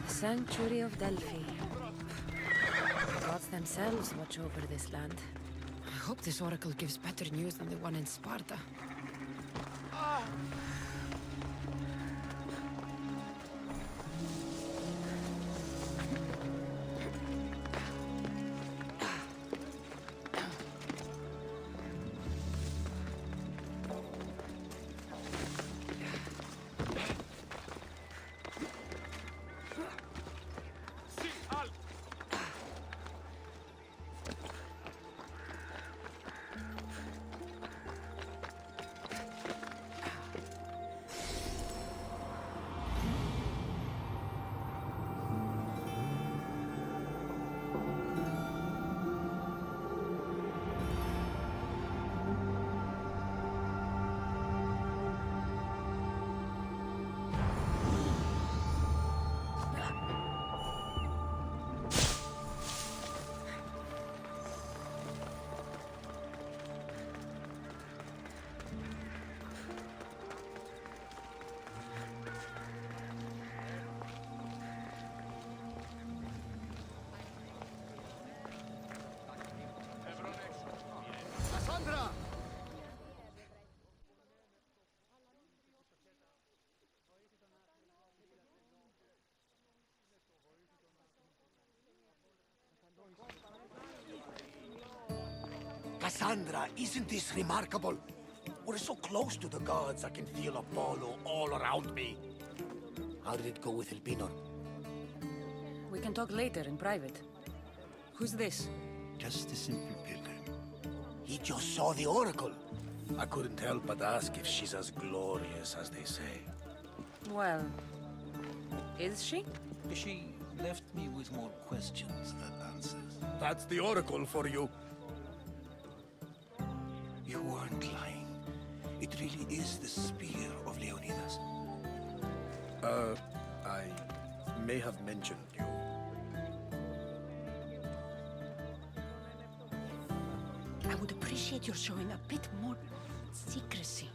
Sanctuary of Delphi. The gods themselves watch over this land. I hope this oracle gives better news than the one in Sparta. Cassandra, isn't this remarkable? We're so close to the gods, I can feel Apollo all around me. How did it go with Elpinor? We can talk later in private. Who's this? Just a simple pilgrim. He just saw the oracle. I couldn't help but ask if she's as glorious as they say. Well, is she? She left me with more questions than answers. That's the oracle for you. You weren't lying. It really is the spear of Leonidas. I may have mentioned you. I would appreciate your showing a bit more secrecy.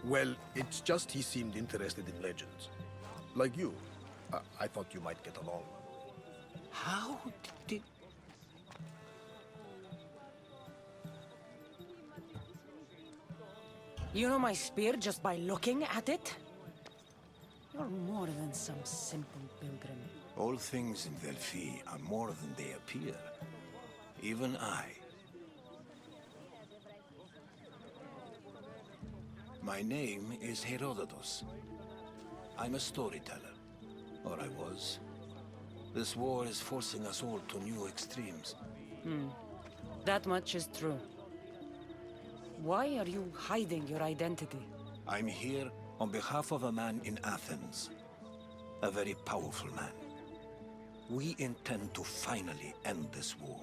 Well, it's just he seemed interested in legends. Like you. I thought you might get along. How did... You know my spear just by looking at it? You're more than some simple pilgrim. All things in Delphi are more than they appear. Even I. My name is Herodotus. I'm a storyteller. Or I was. This war is forcing us all to new extremes. That much is true. Why are you hiding your identity? I'm here on behalf of a man in Athens. A very powerful man. We intend to finally end this war.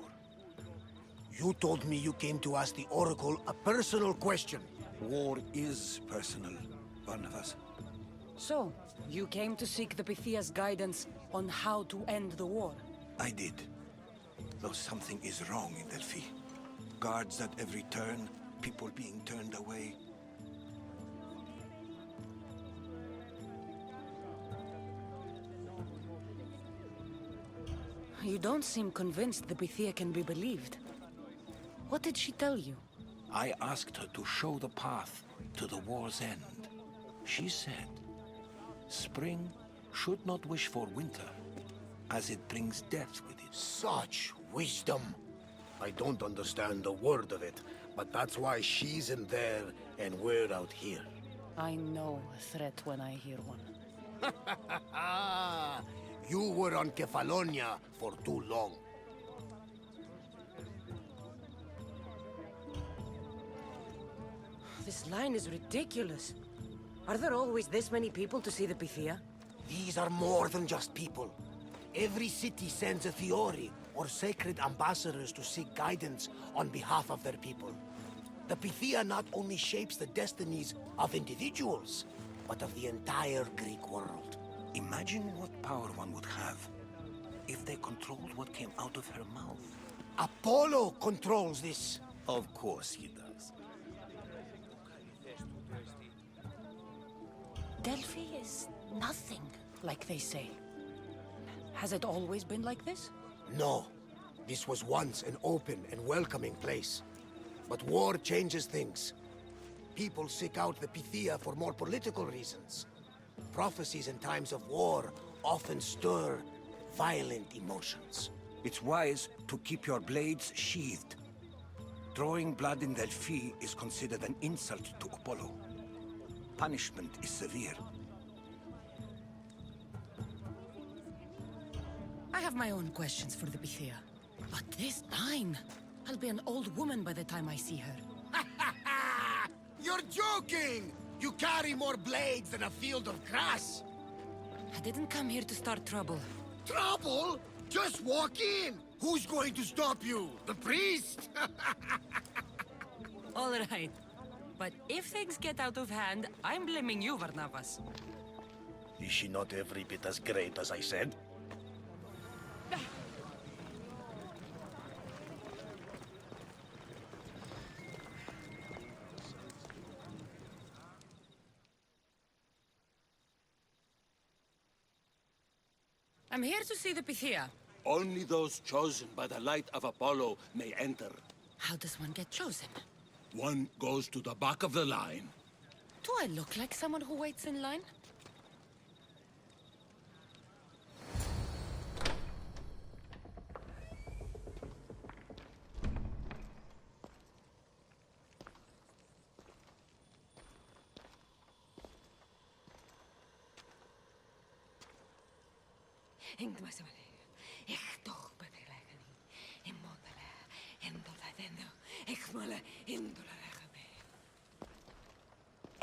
You told me you came to ask the oracle a personal question. War is personal, Barnabas. So, you came to seek the Pythia's guidance on how to end the war? I did. Though something is wrong in Delphi. Guards at every turn, people being turned away. You don't seem convinced the Pythia can be believed. What did she tell you? I asked her to show the path to the war's end. She said, spring should not wish for winter, as it brings death with it. Such wisdom. I don't understand a word of it, but that's why she's in there and we're out here. I know a threat when I hear one. You were on Kefalonia for too long. This line is ridiculous. Are there always this many people to see the Pythia? These are more than just people. Every city sends a Theori, or sacred ambassadors to seek guidance on behalf of their people. The Pythia not only shapes the destinies of individuals, but of the entire Greek world. Imagine what power one would have if they controlled what came out of her mouth. Apollo controls this. Of course he does. Delphi is nothing, like they say. Has it always been like this? No. This was once an open and welcoming place. But war changes things. People seek out the Pythia for more political reasons. Prophecies in times of war often stir violent emotions. It's wise to keep your blades sheathed. Drawing blood in Delphi is considered an insult to Apollo. Punishment is severe. I have my own questions for the Pythia. But this time, I'll be an old woman by the time I see her. You're joking! You carry more blades than a field of grass! I didn't come here to start trouble. Trouble? Just walk in! Who's going to stop you? The priest? All right. But if things get out of hand, I'm blaming you, Varnavas. Is she not every bit as great as I said? I'm here to see the Pythia. Only those chosen by the light of Apollo may enter. How does one get chosen? One goes to the back of the line. Do I look like someone who waits in line?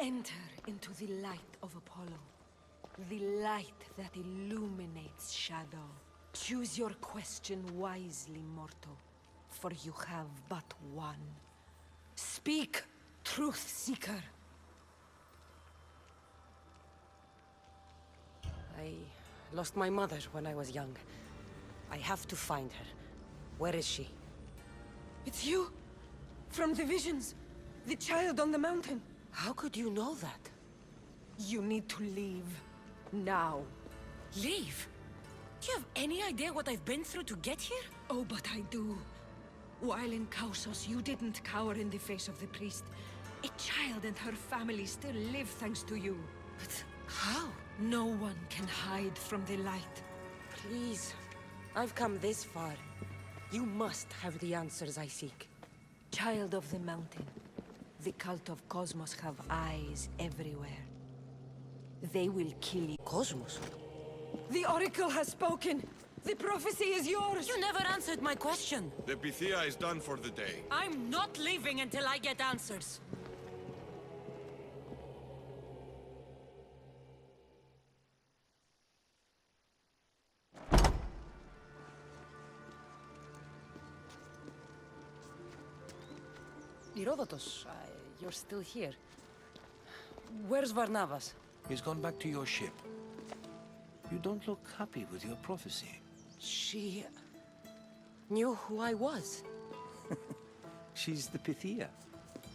Enter into the light of Apollo, the light that illuminates shadow. Choose your question wisely, mortal, for you have but one. Speak, truth seeker. I lost my mother when I was young. I have to find her. Where is she? It's you! From the visions! The child on the mountain! How could you know that? You need to leave. Now. Leave? Do you have any idea what I've been through to get here? Oh, but I do. While in Kausos, you didn't cower in the face of the priest. A child and her family still live thanks to you. But how? No one can hide from the light. Please. I've come this far. You must have the answers I seek. Child of the mountain. The cult of Cosmos have eyes everywhere. They will kill you. Cosmos? The Oracle has spoken! The prophecy is yours! You never answered my question! The Pythia is done for the day. I'm not leaving until I get answers! Herodotus, you're still here. Where's Varnavas? He's gone back to your ship. You don't look happy with your prophecy. She knew who I was. She's the Pythia.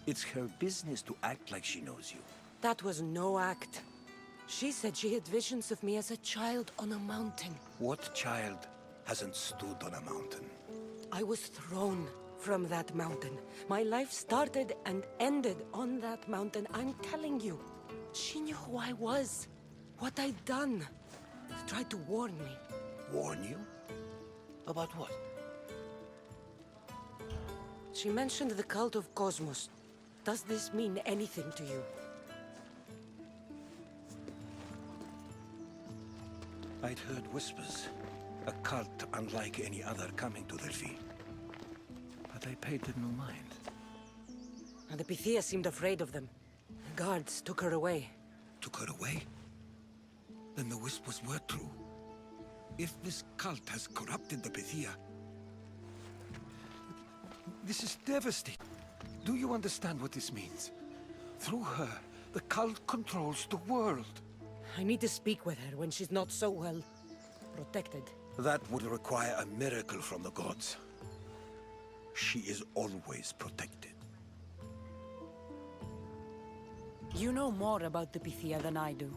It's her business to act like she knows you. That was no act. She said she had visions of me as a child on a mountain. What child hasn't stood on a mountain? I was thrown from that mountain. My life started and ended on that mountain. I'm telling you. She knew who I was, what I'd done. She tried to warn me. Warn you? About what? She mentioned the cult of Cosmos. Does this mean anything to you? I'd heard whispers. A cult unlike any other coming to Delphi. But I paid them no mind. And the Pythia seemed afraid of them. The guards took her away. Took her away? Then the whispers were true. If this cult has corrupted the Pythia... This is devastating. Do you understand what this means? Through her, the cult controls the world. I need to speak with her when she's not so well protected. That would require a miracle from the gods. She is always protected. You know more about the Pythia than I do.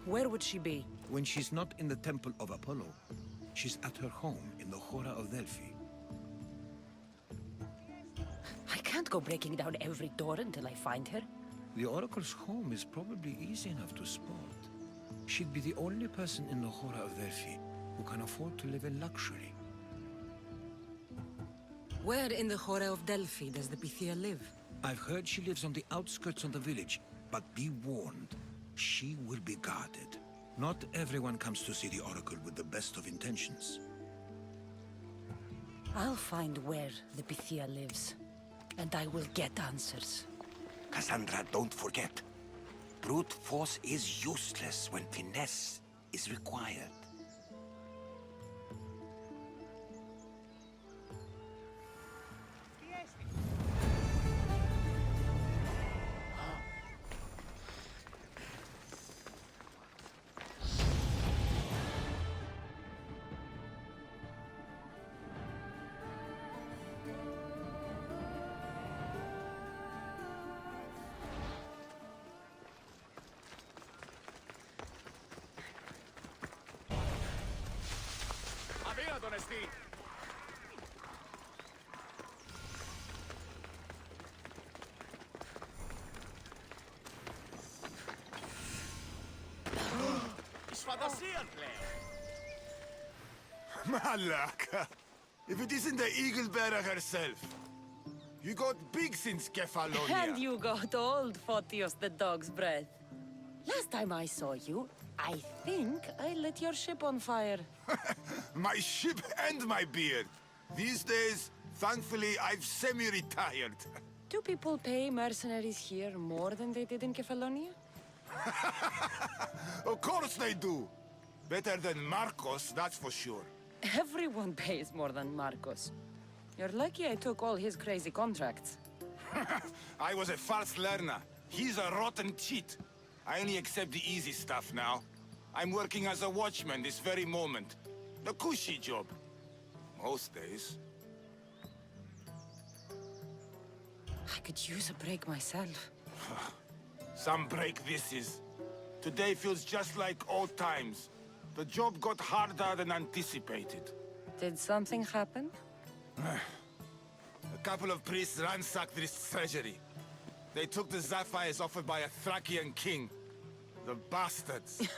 Where would she be? When she's not in the temple of Apollo, she's at her home in the Hora of Delphi. I can't go breaking down every door until I find her. The Oracle's home is probably easy enough to spot. She'd be the only person in the Hora of Delphi who can afford to live in luxury. Where in the Hora of Delphi does the Pythia live? I've heard she lives on the outskirts of the village, but be warned, she will be guarded. Not everyone comes to see the Oracle with the best of intentions. I'll find where the Pythia lives, and I will get answers. Cassandra, don't forget. Brute force is useless when finesse is required. Malaka! If it isn't the Eagle Bearer herself. You got big since Kefalonia. And you got old, Photios the dog's breath. Last time I saw you, I think I lit your ship on fire. My ship and my beard. These days, thankfully, I've semi-retired. Do people pay mercenaries here more than they did in Kefalonia? Of course they do. Better than Marcos, that's for sure. Everyone pays more than Marcos. You're lucky I took all his crazy contracts. I was a fast learner. He's a rotten cheat. I only accept the easy stuff now. I'm working as a watchman this very moment. The cushy job. Most days. I could use a break myself. Some break this is. Today feels just like old times. The job got harder than anticipated. Did something happen? A couple of priests ransacked this treasury. They took the sapphires offered by a Thracian king. The bastards.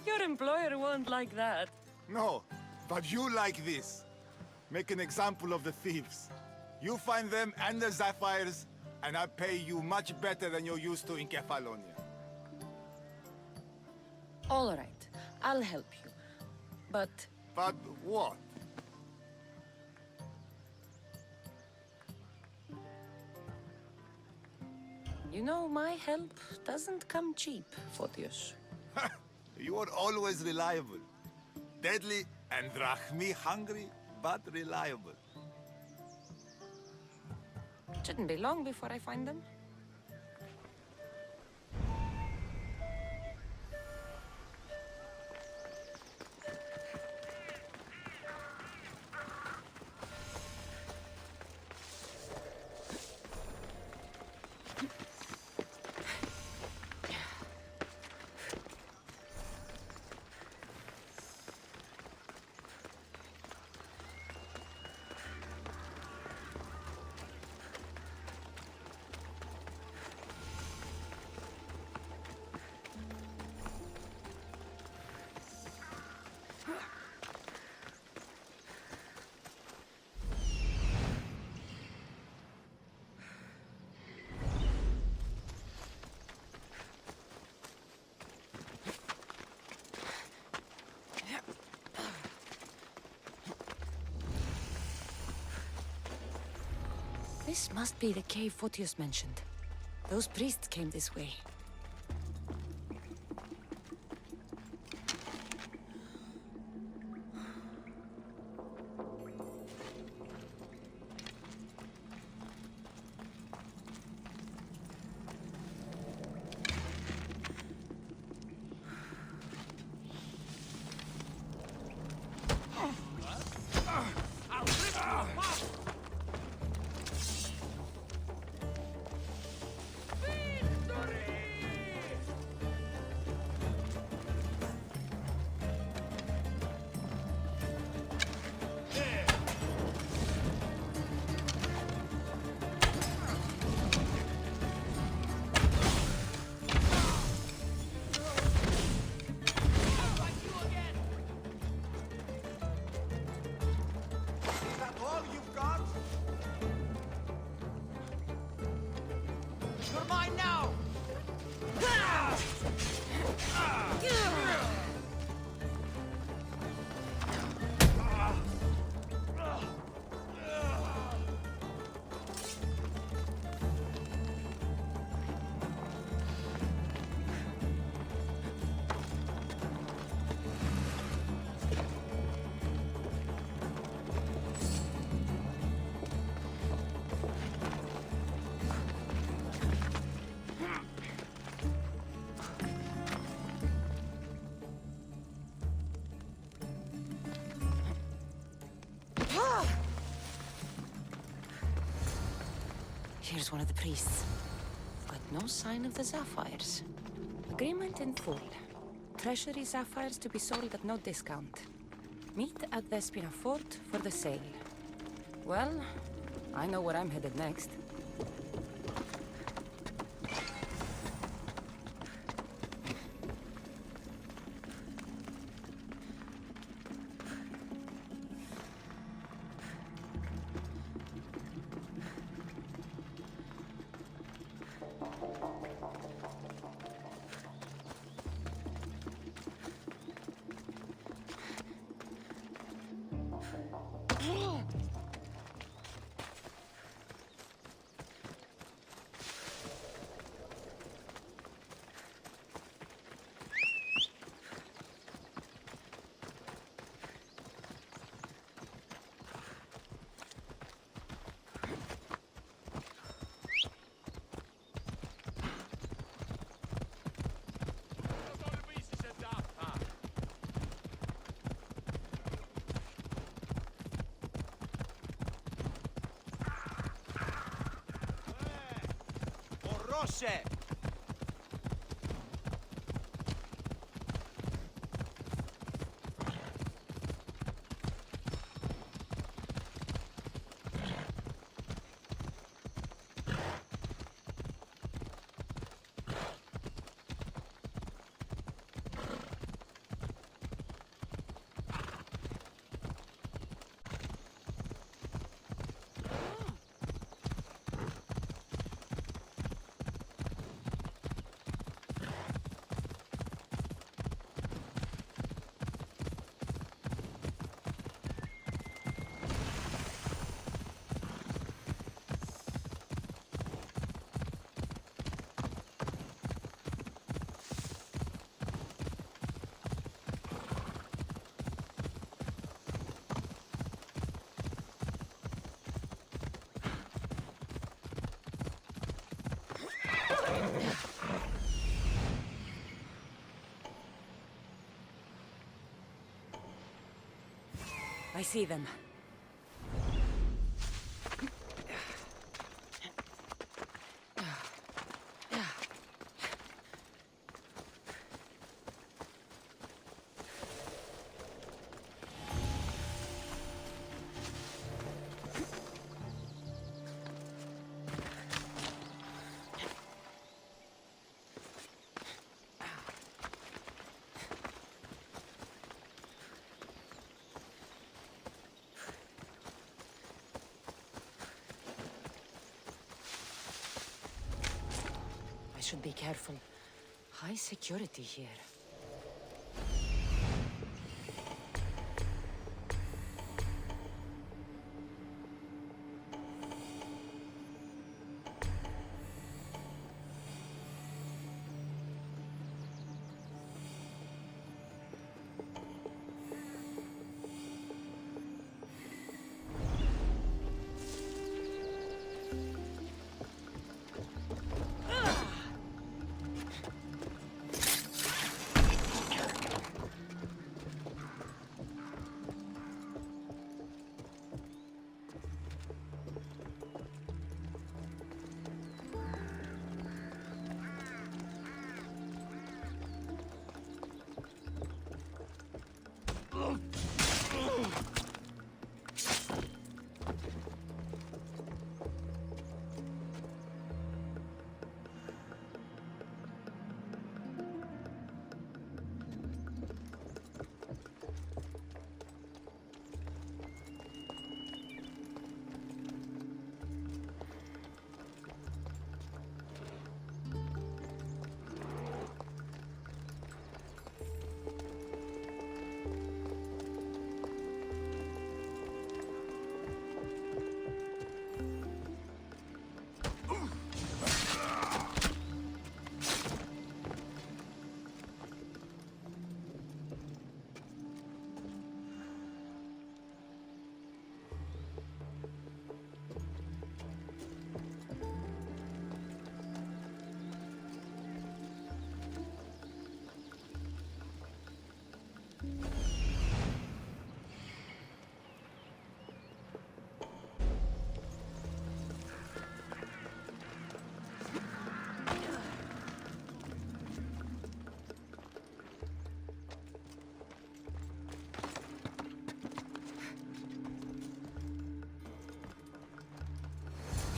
Your employer won't like that. No, but you like this. Make an example of the thieves. You find them and the sapphires, and I pay you much better than you're used to in Kefalonia. All right, I'll help you. But But what? you know, my help doesn't come cheap, Photios. You are always reliable. Deadly and drachmi hungry, but reliable. Shouldn't be long before I find them. This must be the cave Photios mentioned. Those priests came this way. Here's one of the priests. But no sign of the sapphires. Agreement in full. Treasury sapphires to be sold at no discount. Meet at Vespina Fort for the sale. Well, I know where I'm headed next. Rosse! I see them. I should be careful. High security here.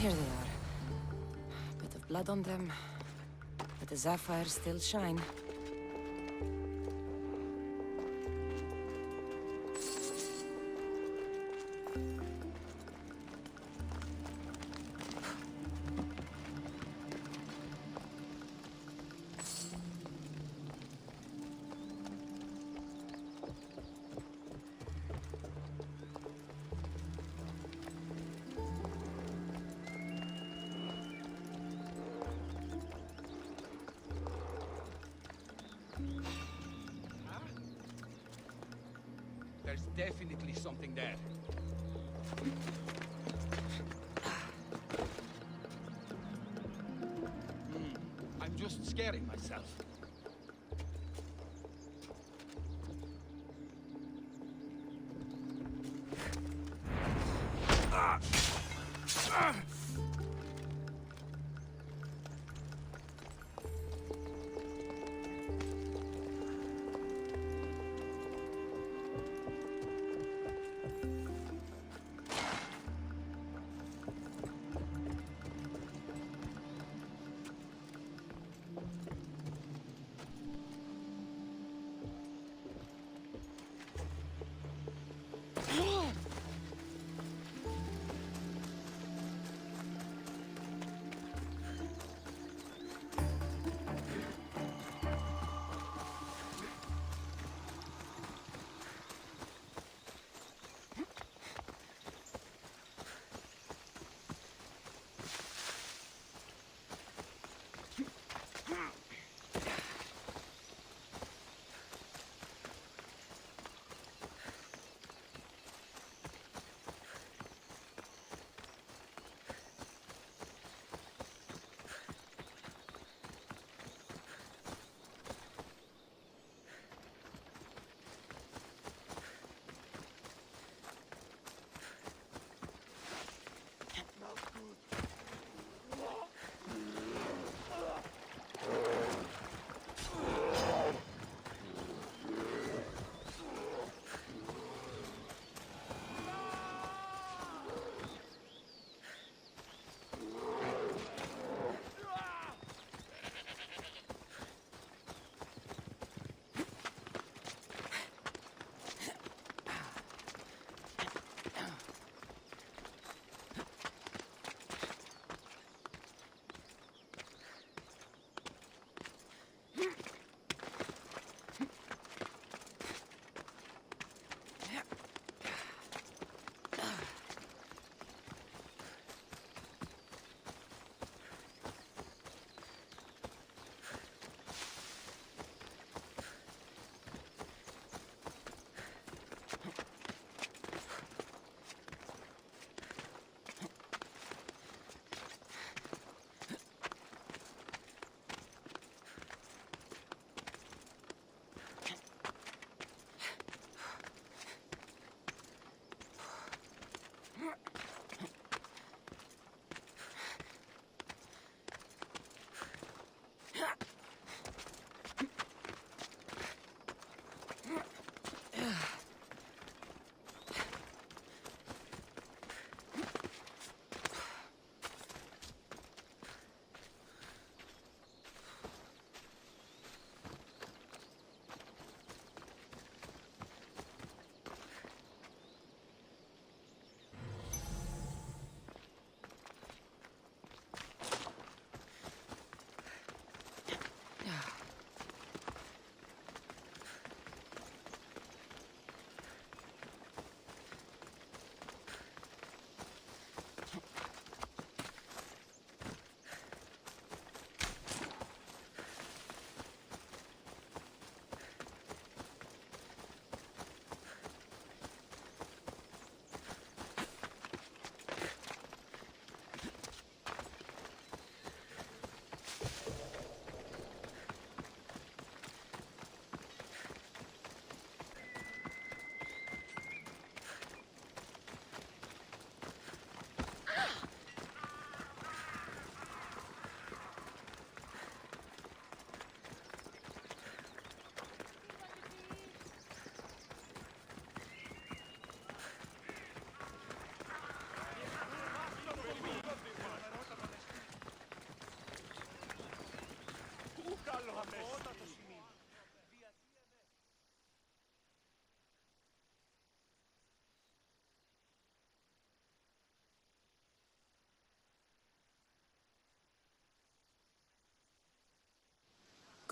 Here they are. Bit of blood on them, but the sapphires still shine. There's definitely something there. I'm just scaring myself.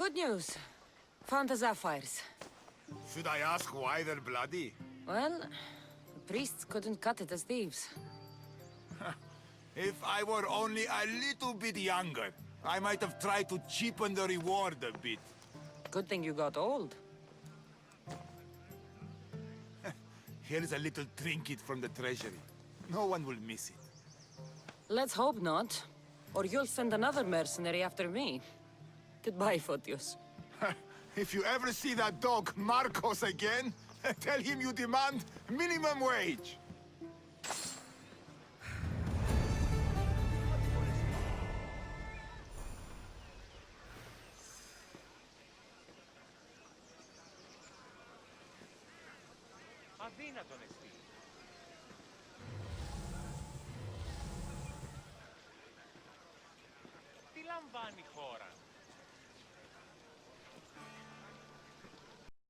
Good news. Found the sapphires. Should I ask why they're bloody? Well, the priests couldn't cut it as thieves. If I were only a little bit younger, I might have tried to cheapen the reward a bit. Good thing you got old. Here's a little trinket from the treasury. No one will miss it. Let's hope not. Or you'll send another mercenary after me. Goodbye, Photios. If you ever see that dog Marcos again, tell him you demand minimum wage. Αδύνατον εστί. Τι λαμβάνει η χώρα.